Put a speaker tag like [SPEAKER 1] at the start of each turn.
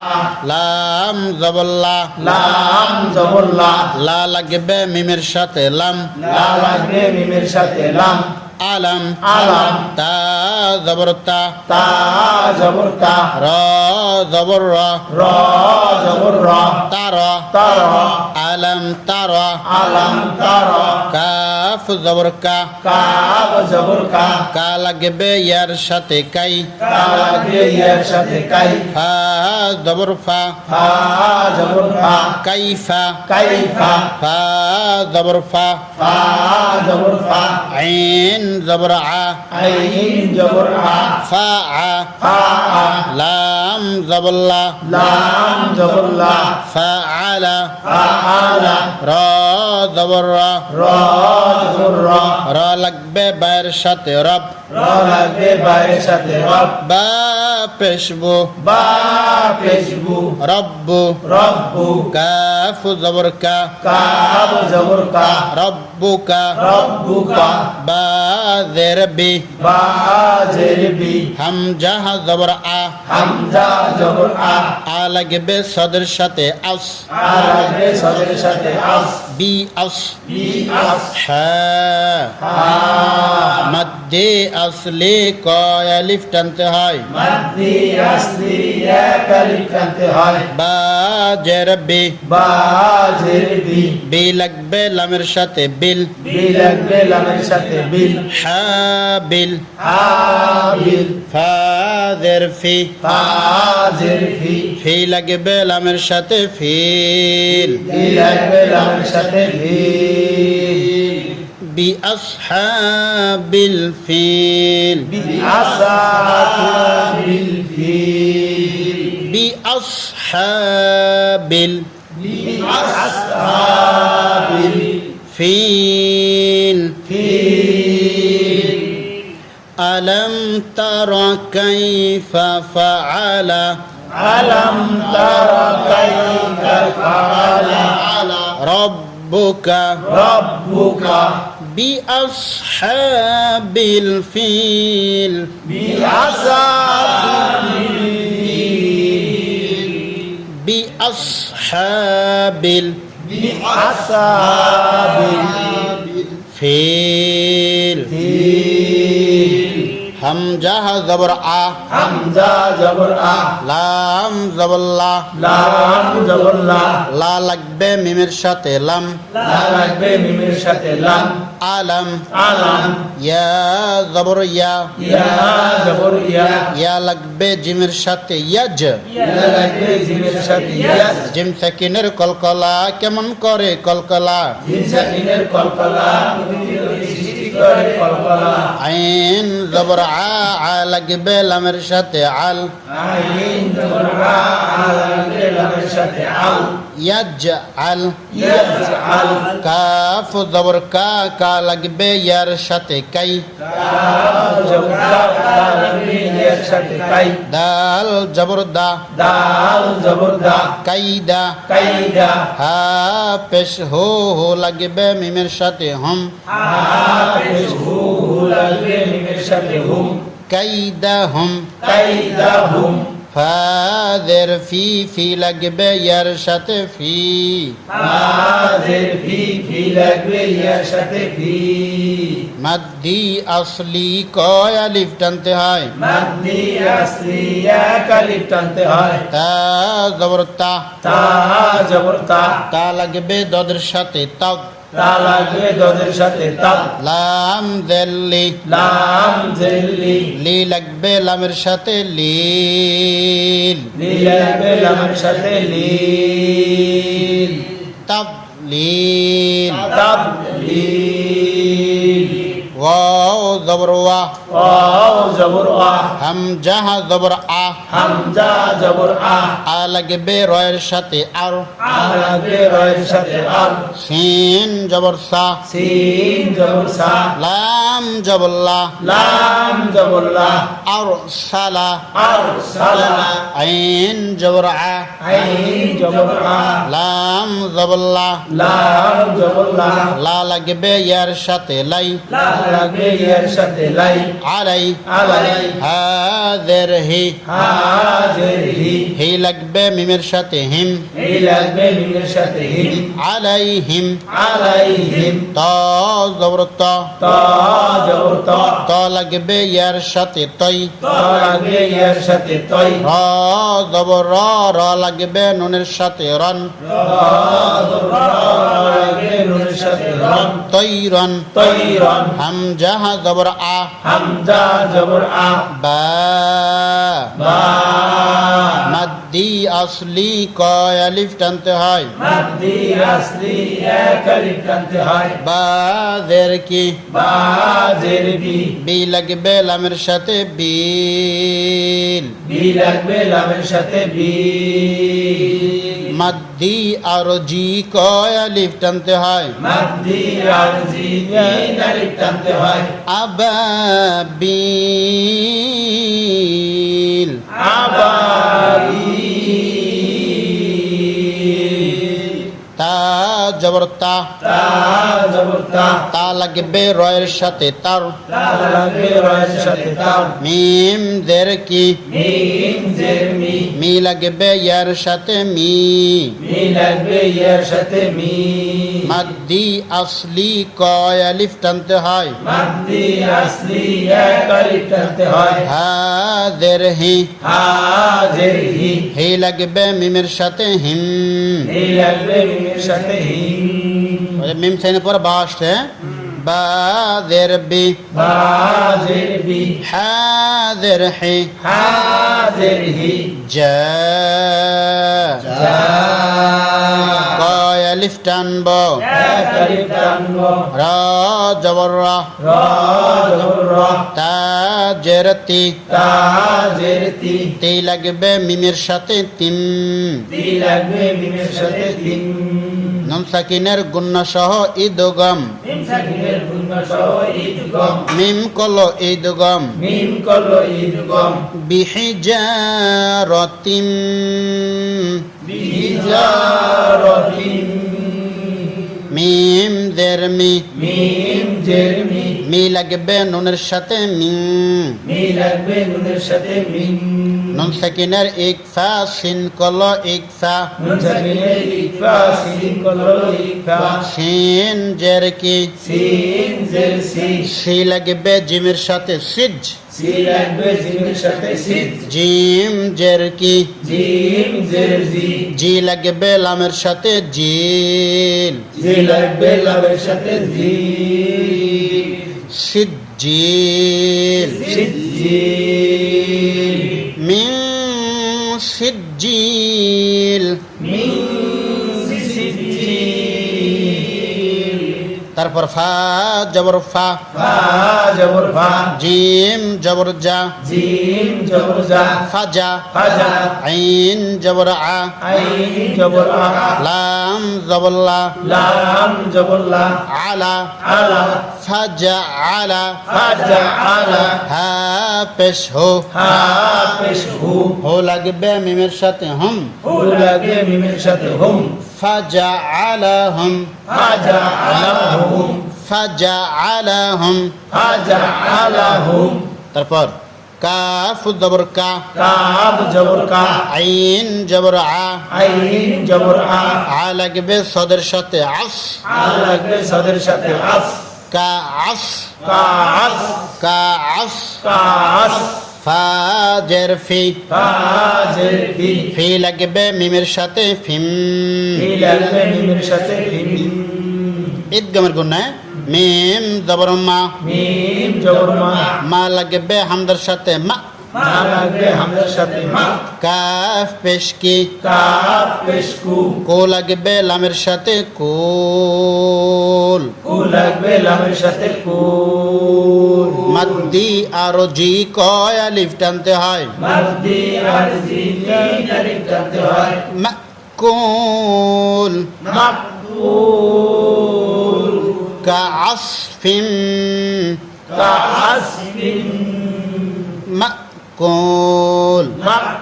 [SPEAKER 1] লাম জবল্লা
[SPEAKER 2] লাম জবল্লা
[SPEAKER 1] লা লাগবে মিমের সাথে লাম
[SPEAKER 2] লা লাগবে মিমের সাথে লাম
[SPEAKER 1] আলাম
[SPEAKER 2] আলাম
[SPEAKER 1] তা জবর তা
[SPEAKER 2] তা জবর তা
[SPEAKER 1] র জবর র
[SPEAKER 2] র জবর র
[SPEAKER 1] তার
[SPEAKER 2] তার
[SPEAKER 1] আলাম তার
[SPEAKER 2] আলাম তার
[SPEAKER 1] কাফ জবর কা
[SPEAKER 2] কাব জবর কা
[SPEAKER 1] কা লাগবে ইয়ার সাথে কাই
[SPEAKER 2] কা লাগবে ইয়ার সাথে কাই
[SPEAKER 1] ফা জবর ফা
[SPEAKER 2] ফা জবর ফা
[SPEAKER 1] কাইফা
[SPEAKER 2] কাইফা
[SPEAKER 1] ফা জবর ফা
[SPEAKER 2] ফা জবর ফা
[SPEAKER 1] আইন জবর আ
[SPEAKER 2] আইন জবর আ
[SPEAKER 1] ফা আ
[SPEAKER 2] ফা আ
[SPEAKER 1] লাম জবর লা
[SPEAKER 2] লাম জবর লা
[SPEAKER 1] ফা আলা
[SPEAKER 2] ফা আলা
[SPEAKER 1] র জবর র
[SPEAKER 2] র জবর র
[SPEAKER 1] র লাগবে বায়ের সাথে রব
[SPEAKER 2] র লাগবে বায়ের সাথে রব
[SPEAKER 1] বা পেশবু
[SPEAKER 2] বা পেশবু
[SPEAKER 1] রব্বু
[SPEAKER 2] রব্বু
[SPEAKER 1] কাফ জবর কা
[SPEAKER 2] কাব জবর কা
[SPEAKER 1] রব্বুকা
[SPEAKER 2] রব্বুকা
[SPEAKER 1] বা জের বি
[SPEAKER 2] বা জেরবি
[SPEAKER 1] হামজা জবর আ
[SPEAKER 2] হামজা জবর আ
[SPEAKER 1] আ লাগবে সদের সাথে আস
[SPEAKER 2] আ লাগবে সদের সাথে আস
[SPEAKER 1] বি আস
[SPEAKER 2] বি আস
[SPEAKER 1] হ্যাঁ
[SPEAKER 2] হা
[SPEAKER 1] মধ্যে আসলে কয় আলিফ টানতে হয়
[SPEAKER 2] মাদ্দি আসলি এক আলিফ টানতে হয়
[SPEAKER 1] বা জের বি
[SPEAKER 2] বা জেরবি
[SPEAKER 1] বি লাগবে লামের সাথে বিল
[SPEAKER 2] বি লাগবে লামের সাথে বিল
[SPEAKER 1] হাবিল
[SPEAKER 2] হাবিল
[SPEAKER 1] ফাদের ফি
[SPEAKER 2] ফা জেরফি
[SPEAKER 1] ফি লাগবে লামের সাথে ফিল
[SPEAKER 2] বি লাগবে লামের সাথে ভিল
[SPEAKER 1] বি আসহাবিল ফিল
[SPEAKER 2] বিআসাবিল ফিল
[SPEAKER 1] বি আসহাবিল
[SPEAKER 2] বিআসাবিল
[SPEAKER 1] ফিল
[SPEAKER 2] ফিল
[SPEAKER 1] ألم تر كيف فعل
[SPEAKER 2] আলম তারা কাইফা ফাআলা
[SPEAKER 1] ربك
[SPEAKER 2] রাব্বুকা
[SPEAKER 1] بأصحاب الفيل
[SPEAKER 2] বিআসাবিল ফিল
[SPEAKER 1] بأصحاب
[SPEAKER 2] বিআসাবিল
[SPEAKER 1] الفيل
[SPEAKER 2] ফিল
[SPEAKER 1] হামজা জবর আ
[SPEAKER 2] হামজা জবর আ
[SPEAKER 1] লাম জবর লা
[SPEAKER 2] লাম জবর লা
[SPEAKER 1] লা লাগবে মিমের সাথে লাম
[SPEAKER 2] লা লাগবে মিমের সাথে লাম
[SPEAKER 1] আলাম
[SPEAKER 2] আলাম
[SPEAKER 1] ইয়া জবর ইয়া
[SPEAKER 2] ইয়া জবর ইয়া
[SPEAKER 1] ইয়া লাগবে জিমের সাথে ইয়াজ
[SPEAKER 2] ইয়া লাগবে জিমের সাথে ইয়াস
[SPEAKER 1] জিম সাকিনের কলকলা কেমন করে কলকলা
[SPEAKER 2] জিম সাকিনের কলকলা সৃষ্টি করে কলকলা
[SPEAKER 1] আইন জবর আ লাগবে লামের সাথে আল
[SPEAKER 2] আইন জবর আ লাগবে লামের সাথে আল
[SPEAKER 1] ইয়াজ আল
[SPEAKER 2] ইয়াজআল
[SPEAKER 1] কাফ জবর কা কা লাগবে ইয়ার সাথে কাই
[SPEAKER 2] কাব জবর কা লাগবে ইয়ার সাথে কাই
[SPEAKER 1] দাল জবর দা
[SPEAKER 2] দাল জবর দা
[SPEAKER 1] কাইদা
[SPEAKER 2] কাইদা
[SPEAKER 1] হা পেশ হো হো লাগবে মিমের সাথে হম
[SPEAKER 2] হাফিজ হু লাগবে মিমের সাথে হুম
[SPEAKER 1] কাইদা হম
[SPEAKER 2] কাইদা হুম
[SPEAKER 1] ফাদের ফি ফি লাগবে ইয়ার সাথে ফি
[SPEAKER 2] হাজের ফি লাগবে ইয়ার সাথে ফি
[SPEAKER 1] মাদ্দি আসলি কয় আলিফ টানতে হয়
[SPEAKER 2] মাদ্দি আসলি এক আলিফ টানতে হয়
[SPEAKER 1] তা জবর তা
[SPEAKER 2] তা জবর তা
[SPEAKER 1] তা লাগবে দদের সাথে তাক
[SPEAKER 2] তা লাগবে দদের সাথে তা
[SPEAKER 1] লাম দেল্লি
[SPEAKER 2] লাম জেলি
[SPEAKER 1] লি লাগবে লামের সাথে লিল
[SPEAKER 2] লি লাগবে লামের সাথে লিল
[SPEAKER 1] তাব লিল
[SPEAKER 2] তাবলিল
[SPEAKER 1] ওয়াও জবর ওয়া
[SPEAKER 2] ওয়াও জবর আ
[SPEAKER 1] হামজা জবর আ
[SPEAKER 2] হামজা জবর আ
[SPEAKER 1] আ লাগবে রয়ের সাথে আর
[SPEAKER 2] আ লাগবে রয়ের সাথে আল
[SPEAKER 1] সিন জবর সা
[SPEAKER 2] সিন জবর সা
[SPEAKER 1] লাম জবর লা
[SPEAKER 2] লাম জবর লা
[SPEAKER 1] আর সালা
[SPEAKER 2] আরসালা
[SPEAKER 1] আইন জবর আ
[SPEAKER 2] আইন জবর আ
[SPEAKER 1] লাম জবর লা
[SPEAKER 2] লাম জবর লা
[SPEAKER 1] লা লাগবে ইয়ার সাথে লাই
[SPEAKER 2] লা লাগবে ইয়ার এর সাথে লাই
[SPEAKER 1] আলাই
[SPEAKER 2] আলাই
[SPEAKER 1] হাদের হি
[SPEAKER 2] হাজের হি
[SPEAKER 1] হি লাগবে মিমের সাথে হিম
[SPEAKER 2] এই লাগবে মিমের সাথে হিম
[SPEAKER 1] আলাইহিম
[SPEAKER 2] আলাইহিম
[SPEAKER 1] ত জবর ত
[SPEAKER 2] ত জবর ত
[SPEAKER 1] ত লাগবে ইয়ার সাথে তই
[SPEAKER 2] ত লাগবে এর সাথে তই
[SPEAKER 1] র জবর র র লাগবে নুনের সাথে রন
[SPEAKER 2] লাগবে নুনের সাথে রন
[SPEAKER 1] তৈরন
[SPEAKER 2] তৈরন
[SPEAKER 1] হামজা জবর আ
[SPEAKER 2] হামজা জবর আ
[SPEAKER 1] বা
[SPEAKER 2] বা
[SPEAKER 1] মাদ্দি আসলি কয় আলিফ টানতে হয়
[SPEAKER 2] মাদ্দি আসলি এক আলিফ টানতে হয়
[SPEAKER 1] বা জের কি
[SPEAKER 2] বা জের বি
[SPEAKER 1] বি লাগবে লামের সাথে বিল
[SPEAKER 2] বি লাগবে লামের সাথে বি
[SPEAKER 1] মাদ্দি আর জি কয় আলিফ টানতে হয়
[SPEAKER 2] মাদ্দি আরজি তিন আলিফ টানতে হয়
[SPEAKER 1] আবাবিল
[SPEAKER 2] আবাবি
[SPEAKER 1] তা জবর তা
[SPEAKER 2] তা জবর তা
[SPEAKER 1] তা লাগবে রয়ের সাথে তার
[SPEAKER 2] তা লাগবে রয়ের সাথে তার
[SPEAKER 1] মিম দের কি
[SPEAKER 2] মিম জের মি
[SPEAKER 1] মি লাগবে ইয়ার সাথে মি
[SPEAKER 2] মি লাগবে এর সাথে মি
[SPEAKER 1] মাদ্দি আসলি কয় আলিফ টানতে হয়
[SPEAKER 2] মাদ্দি আসলি এক আলিফ টানতে হয়
[SPEAKER 1] হাদের হি
[SPEAKER 2] হাজের হি
[SPEAKER 1] হি লাগবে মিমের সাথে হিম
[SPEAKER 2] এই লাগবে মিমের সাথে হিম
[SPEAKER 1] মিম সাইনে পর বা আসছে বা দের বি
[SPEAKER 2] বাজের বি
[SPEAKER 1] হাদের হি
[SPEAKER 2] হাজের হি
[SPEAKER 1] যা
[SPEAKER 2] যা
[SPEAKER 1] কয় আলিফ টানব
[SPEAKER 2] এক আলিফ টানব
[SPEAKER 1] র জবর রা
[SPEAKER 2] র জবর র
[SPEAKER 1] তা জেরতি
[SPEAKER 2] তা জের তি
[SPEAKER 1] তি লাগবে মিমের সাথে তিম
[SPEAKER 2] তি লাগবে মিমের সাথে তিন
[SPEAKER 1] নুন সাকিনের গুন্না সহ ঈদগম
[SPEAKER 2] মিম সাকিনের গুণা সহ ঈদগম
[SPEAKER 1] মিম কল ঈদগম
[SPEAKER 2] মিম কল ঈদগম
[SPEAKER 1] বিহিজারতিম
[SPEAKER 2] বিজারতিন
[SPEAKER 1] মিম দের মি
[SPEAKER 2] মিম জের মি
[SPEAKER 1] মি লাগবে নুনের সাথে মিম
[SPEAKER 2] মি লাগবে নুনের সাথে মিম
[SPEAKER 1] নুন সাকিনের ইকফা সিন কল ইকফা
[SPEAKER 2] নুন সাকিনের ইকফা সিন কল ইকফা
[SPEAKER 1] সিন জের কি
[SPEAKER 2] সিন জের সি
[SPEAKER 1] সি লাগবে জিমের সাথে সিজ
[SPEAKER 2] সি লাগবে জিমের সাথে সিদ
[SPEAKER 1] জিম জের কি
[SPEAKER 2] জিম জের জি
[SPEAKER 1] জি লাগবে লামের সাথে জিল
[SPEAKER 2] জি লাগবে লামের সাথে জি
[SPEAKER 1] সিজ্জিল
[SPEAKER 2] সিজ্জিল
[SPEAKER 1] মিন সিজ্জিল
[SPEAKER 2] মিন সিজ্জিল
[SPEAKER 1] তারপর ফা জবর ফা
[SPEAKER 2] ফা জবর ফা
[SPEAKER 1] জিম জবর জা
[SPEAKER 2] জিম জবর জা
[SPEAKER 1] ফাজা
[SPEAKER 2] ফাজা
[SPEAKER 1] আইন জবর আ
[SPEAKER 2] আইন জবর আ
[SPEAKER 1] লাম জবর লা
[SPEAKER 2] লাম জবর লা
[SPEAKER 1] আলা
[SPEAKER 2] আলা
[SPEAKER 1] ফাজা আলা
[SPEAKER 2] ফাজা আলা
[SPEAKER 1] হা পেশ হো
[SPEAKER 2] হা পেশ হু
[SPEAKER 1] হো লাগবে মিমের সাথে হুম
[SPEAKER 2] হু লাগে মিমের সাথে হুম
[SPEAKER 1] ফাজা আলা হুম
[SPEAKER 2] ফাজা আলা হুম
[SPEAKER 1] ফাজা আলা হুম
[SPEAKER 2] ফাজা আলা হুম
[SPEAKER 1] তারপর কাফ জবর কা
[SPEAKER 2] কাব জবর কা
[SPEAKER 1] আইন জবর আ
[SPEAKER 2] আইন জবর আ
[SPEAKER 1] আ লাগবে সদের সাথে আস
[SPEAKER 2] আ লাগবে সদের সাথে আস
[SPEAKER 1] কা আস
[SPEAKER 2] কা আস
[SPEAKER 1] কা আস
[SPEAKER 2] কা আস
[SPEAKER 1] ফা জের ফি
[SPEAKER 2] ফা জের ফি
[SPEAKER 1] ফি লাগবে মিমের সাথে ফিম
[SPEAKER 2] ফি লাগবে মিমের সাথে ফিম
[SPEAKER 1] ঈদগামের গুণায় মিম জবর মা
[SPEAKER 2] মিম জবর মা
[SPEAKER 1] মা লাগবে হামদার সাথে মা
[SPEAKER 2] মা লাগবে হামজার সাথে মা
[SPEAKER 1] কাফ পেশ কি
[SPEAKER 2] কাব পেশ কু
[SPEAKER 1] কো লাগবে লামের সাথে কুল
[SPEAKER 2] কু লাগবে লামের সাথে কুল
[SPEAKER 1] মাদ্দি আর জি কয় আলিফ টানতে হয়
[SPEAKER 2] মাদ্দি আর জি তিন আলিফ টানতে হয়
[SPEAKER 1] মাকুল
[SPEAKER 2] মাকুল
[SPEAKER 1] কাআসফিম
[SPEAKER 2] কাআসফিন
[SPEAKER 1] মাকুল
[SPEAKER 2] মাকুল